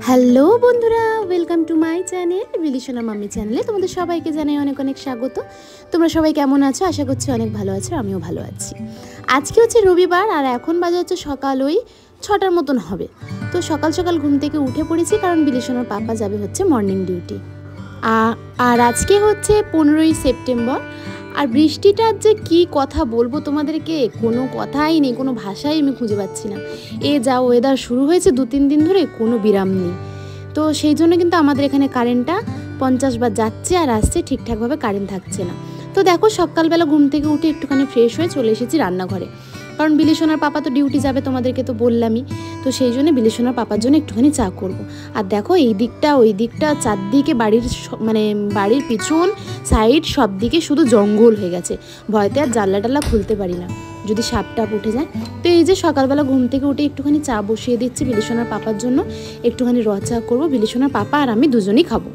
Hello বন্ধুরা, welcome to my channel Bilisona mummy চ্যানেলে তোমাদের সবাইকে জানাই অনেক অনেক স্বাগত। তোমরা সবাই কেমন আছো? আশা করছি অনেক ভালো আছো, আমিও ভালো আছি। আজকে হচ্ছে রবিবার আর এখন বাজে হচ্ছে সকাল ওই 6টার মতন হবে। তো সকাল সকাল ঘুম থেকে উঠে পড়েছি, কারণ বিলিসোনার পাপা যাবে হচ্ছে মর্নিং ডিউটি। আর আজকে হচ্ছে 15ই সেপ্টেম্বর। আর বৃষ্টিটার যে কি কথা বলবো তোমাদেরকে, কোনো কথাই নেই, কোনো ভাষাই আমি খুঁজে পাচ্ছি না। যা ওয়েদার শুরু হয়েছে 2-3 দিন ধরে, কোনো বিরাম নেই। তো সেই জন্য কিন্তু আমাদের এখানে কারেন্টটা 50 বার যাচ্ছে আর আসছে, ঠিকঠাকভাবে কারেন্ট থাকছে না। তো দেখো, সকালবেলা ঘুম থেকে উঠে একটুখানি ফ্রেশ হয়ে চলে এসেছি রান্নাঘরে, কারণ বিলিসোনার পাপা তো ডিউটি যাবে, তোমাদেরকে তো বললামই। তো সেই জন্য বিলিসোনার পাপার জন্য একটুখানি চা করব। আর দেখো, এই দিকটা ওই দিকটা চারদিকে বাড়ির পিছন সাইড সব দিকে শুধু জঙ্গল হয়ে গেছে। ভয়তে আর জানলা টাল্লা খুলতে পারি না, যদি সাপ টাপ উঠে যায়। তো এই যে সকালবেলা ঘুম থেকে উঠে একটুখানি চা বসিয়ে দিচ্ছি বিলিসোনার পাপার জন্য। একটুখানি র চা করবো, বিলিসোনার পাপা আর আমি দুজনেই খাবো।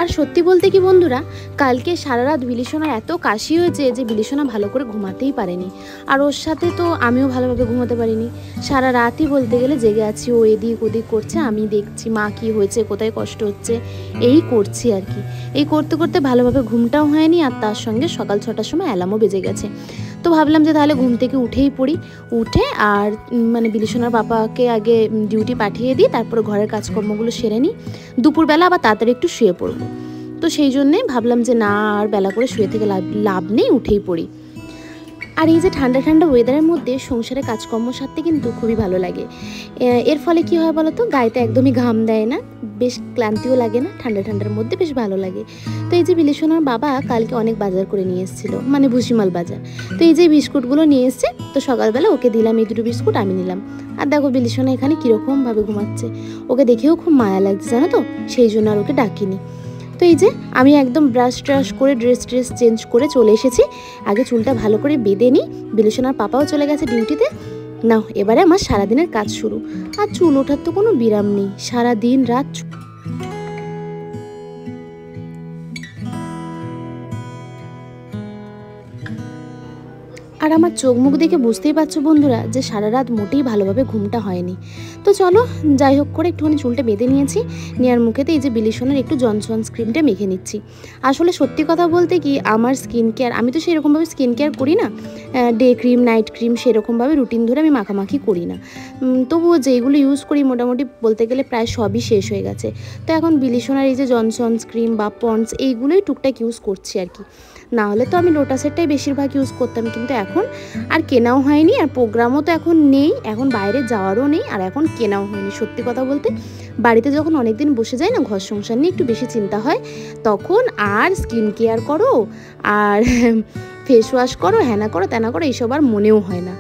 আর সত্যি বলতে কি বন্ধুরা, কালকে সারা রাত বিলিসোনার এত কাশি হয়েছে যে বিলিসোনা ভালো করে ঘুমাতেই পারেনি। আর ওর সাথে তো আমিও ভালোভাবে ঘুমাতে পারিনি। সারা রাতই বলতে গেলে জেগে আছি, ও এদিক ওদিক করছে, আমি দেখছি মা কি হয়েছে, কোথায় কষ্ট হচ্ছে, এই করছি আর কি। এই করতে করতে ভালোভাবে ঘুমটাও হয়নি, আর তার সঙ্গে সকাল 6টার সময় অ্যালার্মও বেজে গেছে। তো ভাবলাম যে তাহলে ঘুম থেকে উঠেই পড়ি, উঠে আর বিলিসোনার পাপাকে আগে ডিউটি পাঠিয়ে দিই, তারপরে ঘরের কাজকর্মগুলো সেরে নিই, দুপুরবেলা আবার তাড়াতাড়ি একটু শুয়ে পড়বো। তো সেই জন্যে ভাবলাম যে না, আর বেলা করে শুয়ে থেকে লাভ নেই, উঠেই পড়ি। আর এই যে ঠান্ডা ঠান্ডা ওয়েদারের মধ্যে সংসারে কাজকর্ম সারতে কিন্তু খুবই ভালো লাগে। এর ফলে কি হয় বলো তো, গায়েতে একদমই ঘাম দেয় না, বেশ ক্লান্তিও লাগে না, ঠান্ডা ঠান্ডার মধ্যে বেশ ভালো লাগে। তো এই যে বিলিসোনার বাবা কালকে অনেক বাজার করে নিয়ে এসেছিলো, মানে ভুসিমাল বাজার। তো এই যে বিস্কুটগুলো নিয়ে এসছে, তো সকালবেলা ওকে দিলাম এই দুটো বিস্কুট, আমি নিলাম। আর দেখো বিলিসোনা এখানে কীরকমভাবে ঘুমাচ্ছে, ওকে দেখেও খুব মায়া লাগছে জানো তো, সেই জন্য আর ওকে ডাকিনি। তো এই যে আমি একদম ব্রাশ ট্রাশ করে ড্রেস চেঞ্জ করে চলে এসেছি। আগে চুলটা ভালো করে বেঁধে নিই, বিলিসোনার পাপাও চলে গেছে ডিউটিতে। নাও, এবারে আমার সারাদিনের কাজ শুরু। আর চুল ওঠার তো কোনো বিরাম নেই, সারাদিন রাত। আর আমার চোখ মুখ দেখে বুঝতেই পারছো বন্ধুরা যে সারা রাত মোটেই ভালোভাবে ঘুমটা হয়নি। তো চলো, যাই হোক করে একটুখানি চুলটা বেঁধে নিয়েছি, নেওয়ার মুখেতে এই যে বিলিসোনার একটু জনসন ক্রিমটা মেখে নিচ্ছি। আসলে সত্যি কথা বলতে কি, আমার স্কিন কেয়ার, আমি তো সেরকমভাবে স্কিন কেয়ার করি না, ডে ক্রিম নাইট ক্রিম সেরকমভাবে রুটিন ধরে আমি মাখামাখি করি না। তবুও যেইগুলো ইউজ করি মোটামুটি বলতে গেলে প্রায় সবই শেষ হয়ে গেছে। তো এখন বিলিসোনার এই যে জনসন ক্রিম বা পন্ডস এইগুলোই টুকটাক ইউজ করছি আর কি। না হলে তো আমি লোটাসেরটাই বেশিরভাগ ইউজ করতাম, কিন্তু এখন আর কেনাও হয়নি, আর প্রোগ্রামও তো এখন নেই, এখন বাইরে যাওয়ারও নেই, আর এখন কেনাও হয়নি। সত্যি কথা বলতে, বাড়িতে যখন অনেক দিন বসে যাই না, ঘর সংসার নিয়ে একটু বেশি চিন্তা হয়, তখন আর স্কিন কেয়ার করো আর ফেস ওয়াশ করো, হ্যানা করো ত্যানা করো, এইসব আর মনেও হয় না।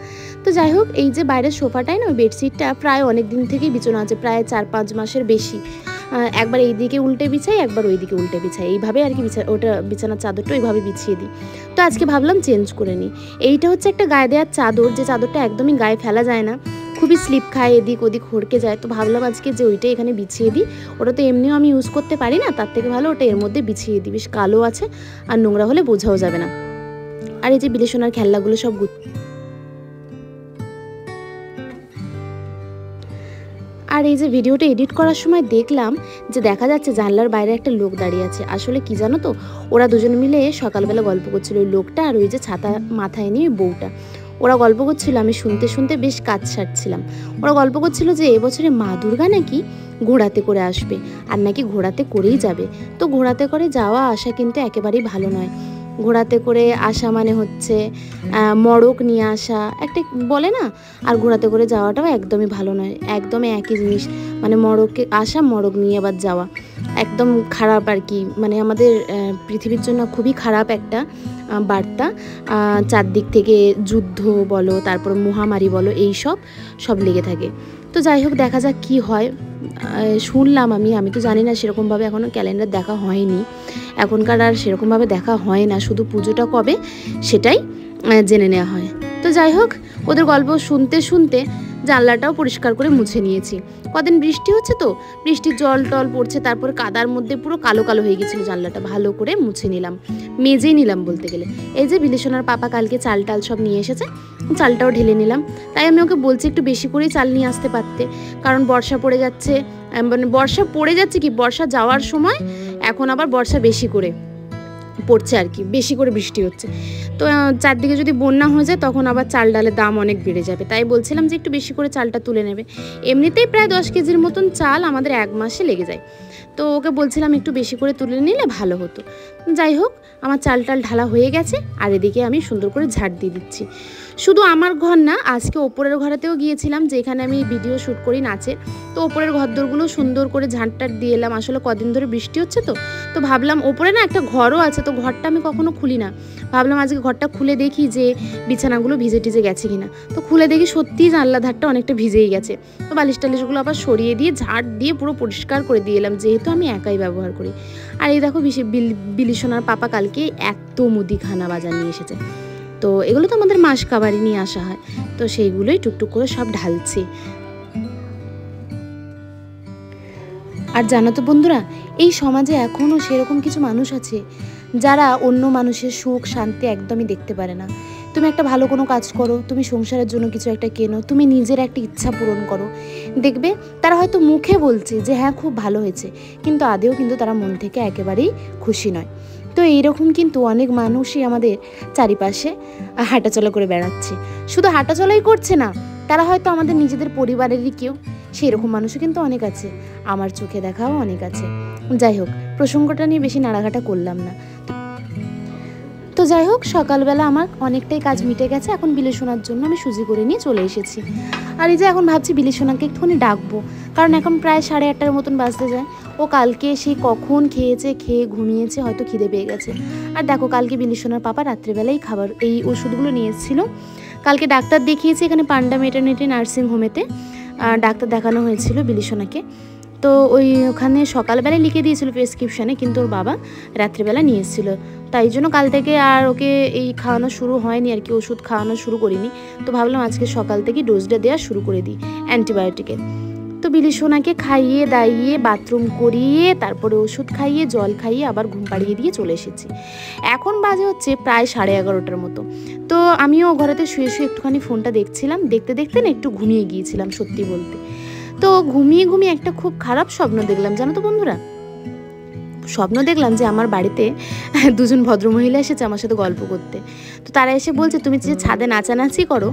তো যাই হোক, এই যে বাইরের সোফাটায় না, ওই বেডশিটটা প্রায় অনেক দিন থেকেই বিছানো আছে, প্রায় 4-5 মাসের বেশি। একবার এই দিকে উল্টে বিছাই, একবার ওই দিকে উল্টে বিছাই, এইভাবে আর কি ওটা বিছানার চাদরটা ওইভাবে বিছিয়ে দিই। তো আজকে ভাবলাম চেঞ্জ করে নিই। এইটা হচ্ছে একটা গায়ে দেওয়ার চাদর, যে চাদরটা একদমই গায়ে ফেলা যায় না, খুবই স্লিপ খায়, এদিক ওদিক হড়কে যায়। তো ভাবলাম আজকে যে ওইটাই এখানে বিছিয়ে দিই, ওটা তো এমনিও আমি ইউজ করতে পারি না, তার থেকে ভালো ওটা এর মধ্যে বিছিয়ে দিই, বেশ কালো আছে আর নোংরা হলে বোঝাও যাবে না। আর এই যে বিলিসোনার খেলনাগুলো সব আর এই যে ভিডিওটা এডিট করার সময় দেখলাম যে দেখা যাচ্ছে জানলার বাইরে একটা লোক দাঁড়িয়ে আছে। আসলে কি জানো তো, ওরা দুজন মিলে সকালবেলা গল্প করছিল, ওই লোকটা আর ওই যে ছাতা মাথায় নিয়ে বউটা। ওরা গল্প করছিল, আমি শুনতে শুনতে বেশ কাজ সারছিলাম। ওরা গল্প করছিল যে এবছরে মা দুর্গা নাকি ঘোড়াতে করে আসবে, আর নাকি ঘোড়াতে করেই যাবে। তো ঘোড়াতে করে যাওয়া আসা কিন্তু একেবারেই ভালো নয়। ঘোড়াতে করে আসা মানে হচ্ছে মড়ক নিয়ে আসা একটা বলে না, আর ঘোড়াতে করে যাওয়াটাও একদমই ভালো নয়, একদমই একই জিনিস। মানে মড়কে আসা, মড়ক নিয়ে আবার যাওয়া একদম খারাপ আর কি, মানে আমাদের পৃথিবীর জন্য খুবই খারাপ একটা বার্তা। চারদিক থেকে যুদ্ধ বলো, তারপর মহামারী বলো, এই সব লেগে থাকে। তো যাই হোক, দেখা যাক কি হয়। শুনলাম আমি তো জানি না, সেরকমভাবে এখনও ক্যালেন্ডার দেখা হয়নি, এখনকার আর সেরকমভাবে দেখা হয় না, শুধু পুজোটা কবে সেটাই জেনে নেওয়া হয়। তো যাই হোক, ওদের গল্প শুনতে শুনতে জানলাটাও পরিষ্কার করে মুছে নিয়েছি। কদিন বৃষ্টি হচ্ছে, তো বৃষ্টির জল টল পড়ছে, তারপরে কাদার মধ্যে পুরো কালো কালো হয়ে গেছিলো, জানলাটা ভালো করে মুছে নিলাম, মেজেই নিলাম বলতে গেলে। এই যে বিলিসোনার পাপা কালকে চাল টাল সব নিয়ে এসেছে, চালটাও ঢেলে নিলাম। তাই আমি ওকে বলছি একটু বেশি করেই চাল নিয়ে আসতে পারতে, কারণ বর্ষা পড়ে যাচ্ছে, মানে বর্ষা পড়ে যাচ্ছে কি, বর্ষা যাওয়ার সময় এখন আবার বর্ষা বেশি করে পড়ছে আর কি, বেশি করে বৃষ্টি হচ্ছে। তো চারদিকে যদি বন্যা হয়ে যায় তখন আবার চাল ডালের দাম অনেক বেড়ে যাবে। তাই বলছিলাম যে একটু বেশি করে চালটা তুলে নেবে। এমনিতেই প্রায় 10 কেজির মতন চাল আমাদের 1 মাসে লেগে যায়। তো ওকে বলছিলাম একটু বেশি করে তুলে নিলে ভালো হতো। যাই হোক, আমার চাল টাল ঢালা হয়ে গেছে আর এদিকে আমি সুন্দর করে ঝাড় দিয়ে দিচ্ছি। শুধু আমার ঘর না, আজকে ওপরের ঘরেতেও গিয়েছিলাম, যেখানে আমি ভিডিও শ্যুট করি নাচের। তো ওপরের ঘরদোরগুলো সুন্দর করে ঝাঁটটার দিয়ে এলাম। আসলে কদিন ধরে বৃষ্টি হচ্ছে তো ভাবলাম ওপরে না একটা ঘরও আছে, তো ঘরটা আমি কখনো খুলি না, ভাবলাম আজকে ঘরটা খুলে দেখি যে বিছানাগুলো ভিজে টিজে গেছে কিনা। তো খুলে দেখি সত্যিই জানলা ধারটা অনেকটা ভিজেই গেছে। তো বালিশ টালিশগুলো আবার সরিয়ে দিয়ে ঝাড় দিয়ে পুরো পরিষ্কার করে দিয়ে এলাম, যেহেতু আমি একাই ব্যবহার করি। আর এই দেখো বিলিশোনার পাপা কালকে এত মুদিখানা বাজার নিয়ে এসেছে। তো এগুলো তো আমাদের মাস কাবারই নিয়ে আসা হয়, তো সেইগুলোই টুকটুক করে সব ঢালছি। আর জানো তো বন্ধুরা, এই সমাজে এখনও সেরকম কিছু মানুষ আছে যারা অন্য মানুষের সুখ শান্তি একদমই দেখতে পারে না। তুমি একটা ভালো কোনো কাজ করো, তুমি সংসারের জন্য কিছু একটা কেনো, তুমি নিজের একটা ইচ্ছা পূরণ করো, দেখবে তারা হয়তো মুখে বলছে যে হ্যাঁ খুব ভালো হয়েছে, কিন্তু আদেও কিন্তু তারা মন থেকে একেবারেই খুশি নয়। তো এইরকম কিন্তু অনেক মানুষই আমাদের চারিপাশে হাঁটাচলা করে বেড়াচ্ছে। শুধু হাঁটাচলাই করছে না, তারা হয়তো আমাদের নিজেদের পরিবারেরই কেউ, সেই রকম মানুষও কিন্তু অনেক আছে, আমার চোখে দেখাও অনেক আছে। যাই হোক, প্রসঙ্গটা নিয়ে বেশি নাড়াঘাটা করলাম না। তো যাই হোক, সকালবেলা আমার অনেকটাই কাজ মিটে গেছে। এখন বিলিশোনার জন্য আমি সুজি করে নিয়ে চলে এসেছি। আর এই যে এখন ভাবছি বিলিশোনাকে একটুখানি ডাকবো, কারণ এখন প্রায় 8:30 মতন বাজতে যায়। ও কালকে সেই কখন খেয়েছে, খেয়ে ঘুমিয়েছে, হয়তো খিদে পেয়ে গেছে। আর দেখো, কালকে বিলিশোনার পাপা রাত্রেবেলাই খাবার এই ওষুধগুলো নিয়ে এসেছিলো। কালকে ডাক্তার দেখিয়েছি এখানে পান্ডা মেটার্নিটি নার্সিং হোমেতে, ডাক্তার দেখানো হয়েছিল বিলিশোনাকে। তো ওখানে সকালবেলায় লিখে দিয়েছিল প্রেসক্রিপশানে, কিন্তু ওর বাবা রাত্রিবেলা নিয়ে এসেছিলো। তাই জন্য কাল থেকে আর ওকে এই খাওয়ানো শুরু হয়নি আর কি, ওষুধ খাওয়ানো শুরু করিনি। তো ভাবলাম আজকে সকাল থেকে ডোজটা দেওয়া শুরু করে দিই অ্যান্টিবায়োটিকের। তো বিলিশোনাকে খাইয়ে দাইয়ে বাথরুম করিয়ে তারপরে ওষুধ খাইয়ে জল খাইয়ে আবার ঘুম পাড়িয়ে দিয়ে চলে এসেছি। এখন বাজে হচ্ছে প্রায় 11:30 মতো। তো আমিও ঘরেতে শুয়ে শুয়ে একটুখানি ফোনটা দেখছিলাম, দেখতে দেখতে না একটু ঘুমিয়ে গিয়েছিলাম সত্যি বলতে। তো ঘুমিয়ে ঘুমিয়ে একটা খুব খারাপ স্বপ্ন দেখলাম, জানো তো বন্ধুরা। স্বপ্ন দেখলাম যে আমার বাড়িতে 2 ভদ্রমহিলা এসেছে আমার সাথে গল্প করতে। তো তারা এসে বলছে, তুমি যে ছাদে নাচানাচি করো,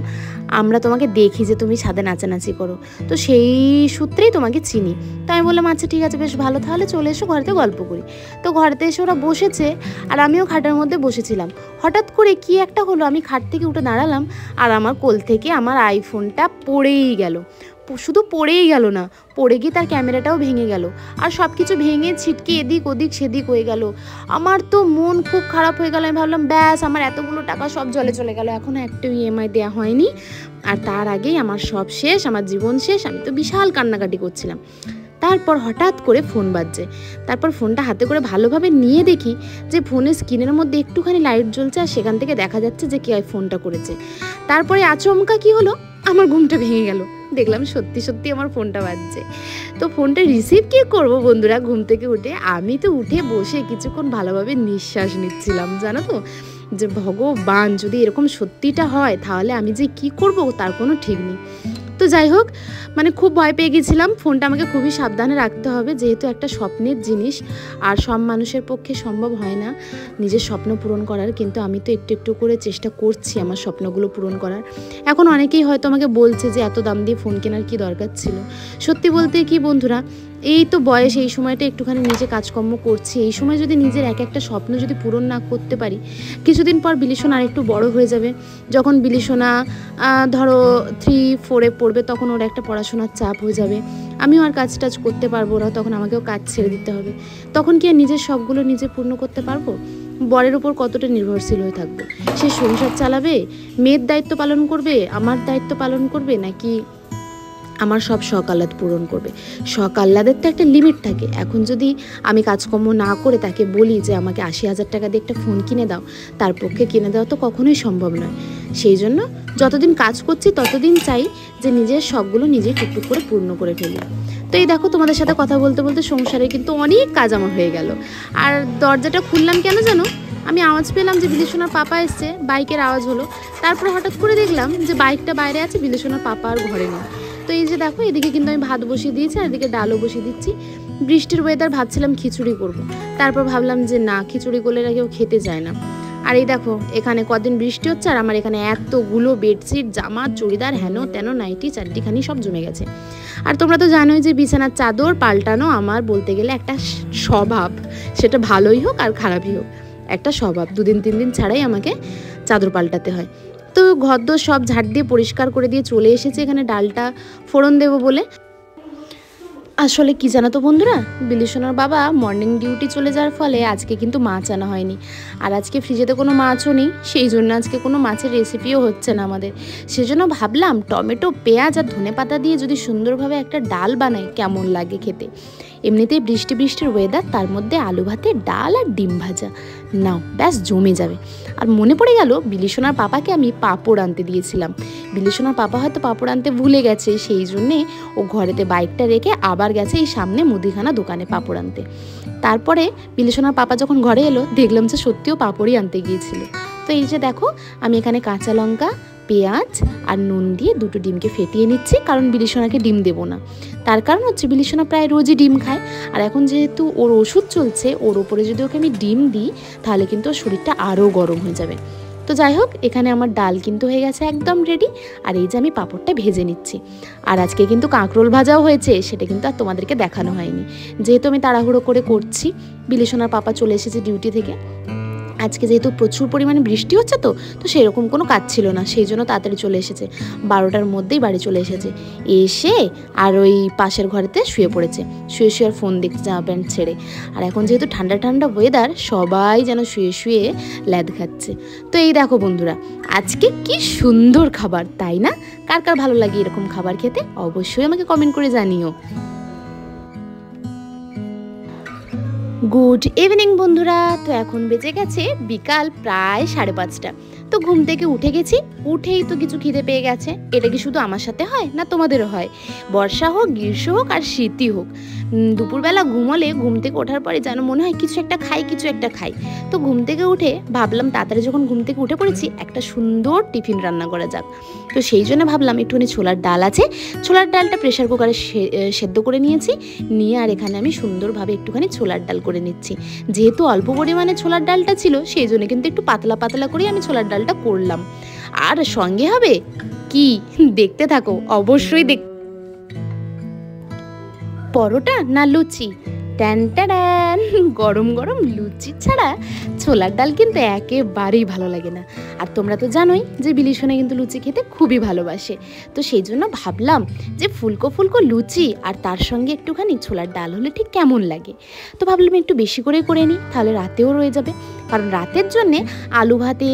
আমরা তোমাকে দেখি যে তুমি ছাদে নাচানাচি করো, তো সেই সূত্রেই তোমাকে চিনি। তো আমি বললাম আচ্ছা ঠিক আছে, বেশ ভালো, তাহলে চলে এসো, ঘরেতে গল্প করি। তো ঘরেতে এসে ওরা বসেছে আর আমিও খাটের মধ্যে বসেছিলাম। হঠাৎ করে কি একটা হলো, আমি খাট থেকে উঠে দাঁড়ালাম আর আমার কোল থেকে আমার আইফোনটা পড়েই গেল। শুধু পড়েই গেল না, পড়ে গিয়ে তার ক্যামেরাটাও ভেঙে গেল, আর সব কিছু ভেঙে ছিটকে এদিক ওদিক সেদিক হয়ে গেল। আমার তো মন খুব খারাপ হয়ে গেল। আমি ভাবলাম ব্যাস, আমার এতগুলো টাকা সব জলে চলে গেল, এখনও একটা ইএমআই দেওয়া হয়নি, আর তার আগেই আমার সব শেষ, আমার জীবন শেষ। আমি তো বিশাল কান্নাকাটি করছিলাম। তারপর হঠাৎ করে ফোন বাজছে, তারপর ফোনটা হাতে করে ভালোভাবে নিয়ে দেখি যে ফোনের স্ক্রিনের মধ্যে একটুখানি লাইট জ্বলছে, আর সেখান থেকে দেখা যাচ্ছে যে কে ফোনটা করেছে। তারপরে আচমকা কি হলো, আমার ঘুমটা ভেঙে গেল, দেখলাম সত্যি সত্যি আমার ফোনটা বাজছে। তো ফোনটা রিসিভ কি করব বন্ধুরা, ঘুম থেকে উঠে আমি তো উঠে বসে কিছুক্ষণ ভালোভাবে নিঃশ্বাস নিচ্ছিলাম, জানো তো, যে ভগবান যদি এরকম সত্যিটা হয় তাহলে আমি যে কি করব তার কোনো ঠিক নেই। তো যাই হোক, মানে খুব ভয় পেয়ে গেছিলাম। ফোনটা আমাকে খুবই সাবধানে রাখতে হবে, যেহেতু একটা স্বপ্নের জিনিস, আর সব মানুষের পক্ষে সম্ভব হয় না নিজের স্বপ্ন পূরণ করার, কিন্তু আমি তো একটু একটু করে চেষ্টা করছি আমার স্বপ্নগুলো পূরণ করার। এখন অনেকেই হয়তো আমাকে বলছে যে এত দাম দিয়ে ফোন কেনার কি দরকার ছিল। সত্যি বলতে কি বন্ধুরা, এই তো বয়স, এই সময়টা একটুখানি নিজে কাজকর্ম করছি, এই সময় যদি নিজের এক একটা স্বপ্ন যদি পূরণ না করতে পারি, কিছুদিন পর বিলিশোনা আরেকটু বড় হয়ে যাবে। যখন বিলিশোনা ধরো 3-4-এ পড়বে, তখন ওর একটা পড়াশোনার চাপ হয়ে যাবে, আমিও আর কাজ টাজ করতে পারবো না, তখন আমাকেও কাজ ছেড়ে দিতে হবে। তখন কি আর নিজের শখগুলো নিজে পূর্ণ করতে পারবো? বরের উপর কতটা নির্ভরশীল হয়ে থাকবো? সে সংসার চালাবে, মেয়ের দায়িত্ব পালন করবে, আমার দায়িত্ব পালন করবে, নাকি আমার সব শখ আহ্লাদ পূরণ করবে? শখ আহ্লাদের তো একটা লিমিট থাকে। এখন যদি আমি কাজকর্ম না করে তাকে বলি যে আমাকে 80,000 টাকা দিয়ে একটা ফোন কিনে দাও, তার পক্ষে কিনে দেওয়া তো কখনোই সম্ভব নয়। সেই জন্য যতদিন কাজ করছি ততদিন চাই যে নিজের শখগুলো নিজেই টুকটুক করে পূর্ণ করে ফেলি। তো এই দেখো, তোমাদের সাথে কথা বলতে বলতে সংসারে কিন্তু অনেক কাজ আমার হয়ে গেল। আর দরজাটা খুললাম কেন জানো, আমি আওয়াজ পেলাম যে বিলিশোনার পাপা এসছে, বাইকের আওয়াজ হলো। তারপর হঠাৎ করে দেখলাম যে বাইকটা বাইরে আছে, বিলিশোনার পাপা আর ঘরে নেই। তো এই যে দেখো এদিকে কিন্তু আমি ভাত বসিয়ে দিয়েছি আর এদিকে ডালও বসিয়ে দিচ্ছি। বৃষ্টির ওয়েদার, ভাবছিলাম খিচুড়ি করব, তারপর ভাবলাম যে না, খিচুড়ি করলে কেউ খেতে চায় না। আর এই দেখো এখানে কদিন বৃষ্টি হচ্ছে আর আমার এখানে এতগুলো বেডশিট, জামা, চুড়িদার, হেন তেন, নাইটি, চারটিখানি সব জমে গেছে। আর তোমরা তো জানোই যে বিছানার চাদর পাল্টানো আমার বলতে গেলে একটা স্বভাব, সেটা ভালোই হোক আর খারাপই হোক, একটা স্বভাব। 2 দিন 3 দিন ছাড়াই আমাকে চাদর পাল্টাতে হয়। তো ঘরদোর সব ঝাড় দিয়ে পরিষ্কার করে দিয়ে চলে এসেছে এখানে ডালটা ফোড়ন দেবো বলে। আসলে কি জানো তো বন্ধুরা, বিলিশনার বাবা মর্নিং ডিউটি চলে যাওয়ার ফলে আজকে কিন্তু মাছ আনা হয়নি, আর আজকে ফ্রিজেতে কোনো মাছও নেই, সেই জন্য আজকে কোনো মাছের রেসিপিও হচ্ছে না আমাদের। সেজন্য ভাবলাম টমেটো, পেঁয়াজ আর ধনেপাতা দিয়ে যদি সুন্দরভাবে একটা ডাল বানাই কেমন লাগে খেতে। এমনিতেই বৃষ্টির ওয়েদার, তার মধ্যে আলু ভাতে ডাল আর ডিম ভাজা, নাও ব্যাস জমে যাবে। আর মনে পড়ে গেল বিলিশনার পাপাকে আমি পাঁপড় আনতে দিয়েছিলাম। বিলিশনার পাপা হয়তো পাঁপড় আনতে ভুলে গেছে, সেই জন্যে ও ঘরেতে বাইকটা রেখে আবার গেছে এই সামনে মুদিখানা দোকানে পাঁপড় আনতে। তারপরে বিলিশনার পাপা যখন ঘরে এলো দেখলাম যে সত্যিও পাঁপড়ই আনতে গিয়েছিল। তো এই যে দেখো আমি এখানে কাঁচা লঙ্কা, পেঁয়াজ আর নুন দিয়ে 2টো ডিমকে ফেটিয়ে নিচ্ছি, কারণ বিলিশনাকে ডিম দেবো না। তার কারণ হচ্ছে বিলিশনা প্রায় রোজই ডিম খায়, আর এখন যেহেতু ওর ওষুধ চলছে, ওর ওপরে যদি ওকে আমি ডিম দিই তাহলে কিন্তু ওর শরীরটা আরও গরম হয়ে যাবে। তো যাই হোক, এখানে আমার ডাল কিন্তু হয়ে গেছে একদম রেডি। আর এই যে আমি পাঁপড়টা ভেজে নিচ্ছি। আর আজকে কিন্তু কাঁকরোল ভাজাও হয়েছে, সেটা কিন্তু আর তোমাদেরকে দেখানো হয়নি, যেহেতু আমি তাড়াহুড়ো করে করছি। বিলিশনার পাপা চলে এসেছে ডিউটি থেকে। আজকে যেহেতু প্রচুর পরিমাণে বৃষ্টি হচ্ছে তো সেরকম কোনো কাজ ছিল না, সেই জন্য তাড়াতাড়ি চলে এসেছে। 12টার মধ্যেই বাড়ি চলে এসেছে, এসে আর ওই পাশের ঘরেতে শুয়ে পড়েছে, শুয়ে শুয়ে আর ফোন দেখতে, জামা প্যান্ট ছেড়ে। আর এখন যেহেতু ঠান্ডা ঠান্ডা ওয়েদার, সবাই যেন শুয়ে শুয়ে ল্যাদ খাচ্ছে। তো এই দেখো বন্ধুরা, আজকে কি সুন্দর খাবার, তাই না? কার কার ভালো লাগে এরকম খাবার খেতে অবশ্যই আমাকে কমেন্ট করে জানিও। গুড ইভিনিং বন্ধুরা। তো এখন বেজে গেছে বিকাল প্রায় 5:30। তো ঘুম থেকে উঠে গেছি, উঠেই তো কিছু খিদে পেয়ে গেছে। এটা কি শুধু আমার সাথে হয় না তোমাদেরও হয়? বর্ষা হোক, গ্রীষ্ম হোক আর শীতই হোক, দুপুরবেলা ঘুমোলে ঘুম থেকে ওঠার পরে যেন মনে হয় কিছু একটা খাই। তো ঘুম থেকে উঠে ভাবলাম, তাড়াতাড়ি যখন ঘুম থেকে উঠে পড়েছি, একটা সুন্দর টিফিন রান্না করা যাক। তো সেই জন্য ভাবলাম একটুখানি ছোলার ডাল আছে, ছোলার ডালটা প্রেশার কুকারে সেদ্ধ করে নিয়েছি, নিয়ে আর এখানে আমি সুন্দরভাবে একটুখানি ছোলার ডাল করে নিচ্ছি। যেহেতু অল্প পরিমাণে ছোলার ডালটা ছিল, সেই জন্য কিন্তু একটু পাতলা পাতলা করেই আমি ছোলার ডালটা করলাম। আর সঙ্গে হবে কি, দেখতে থাকো অবশ্যই। পরোটা না লুচি? ট্যান ট্যান, গরম গরম লুচি ছাড়া ছোলার ডাল কিন্তু একেবারেই ভালো লাগে না। আর তোমরা তো জানোই যে বিলিশনে কিন্তু লুচি খেতে খুবই ভালোবাসে। তো সেই জন্য ভাবলাম যে ফুলকো ফুলকো লুচি আর তার সঙ্গে একটুখানি ছোলার ডাল হলে ঠিক কেমন লাগে। তো ভাবলাম একটু বেশি করে নিই, তাহলে রাতেও রয়ে যাবে। কারণ রাতের জন্যে আলু ভাতে,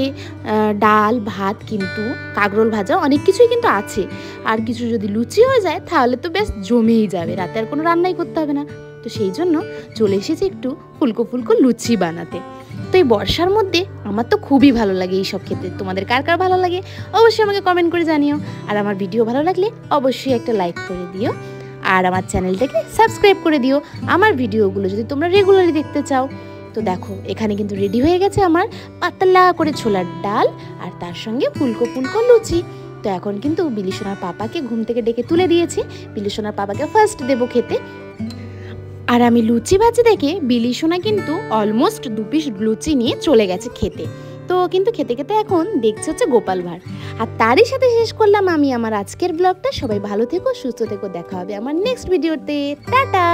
ডাল ভাত, কিন্তু কাঁকরোল ভাজা, অনেক কিছুই কিন্তু আছে। আর কিছু যদি লুচি হয়ে যায় তাহলে তো বেশ জমেই যাবে, রাতে আর কোনো রান্নাই করতে হবে না। তো সেই জন্য চলে এসেছি একটু ফুলকো ফুলকো লুচি বানাতে। তো এই বর্ষার মধ্যে আমার তো খুবই ভালো লাগে এইসব খেতে। তোমাদের কার কার ভালো লাগে অবশ্যই আমাকে কমেন্ট করে জানিও। আর আমার ভিডিও ভালো লাগলে অবশ্যই একটা লাইক করে দিও, আর আমার চ্যানেলটাকে সাবস্ক্রাইব করে দিও আমার ভিডিওগুলো যদি তোমরা রেগুলারলি দেখতে চাও। তো দেখো এখানে কিন্তু রেডি হয়ে গেছে আমার পাতলা করে ছোলার ডাল আর তার সঙ্গে ফুলকো ফুলকো লুচি। তো এখন কিন্তু বিলিশনার পাপাকে ঘুম থেকে ডেকে তুলে দিয়েছি, বিলিশনার পাপাকে ফার্স্ট দেবো খেতে। আর আমি লুচি ভাজি দেখে বিলিশনা কিন্তু অলমোস্ট 2 পিস লুচি নিয়ে চলে গেছে খেতে। তো কিন্তু খেতে খেতে এখন দেখছে হচ্ছে গোপাল ভাঁড়। আর তারই সাথে শেষ করলাম আমি আমার আজকের ব্লগটা। সবাই ভালো থেকো, সুস্থ থেকো, দেখা হবে আমার নেক্সট ভিডিওতে। টাটা।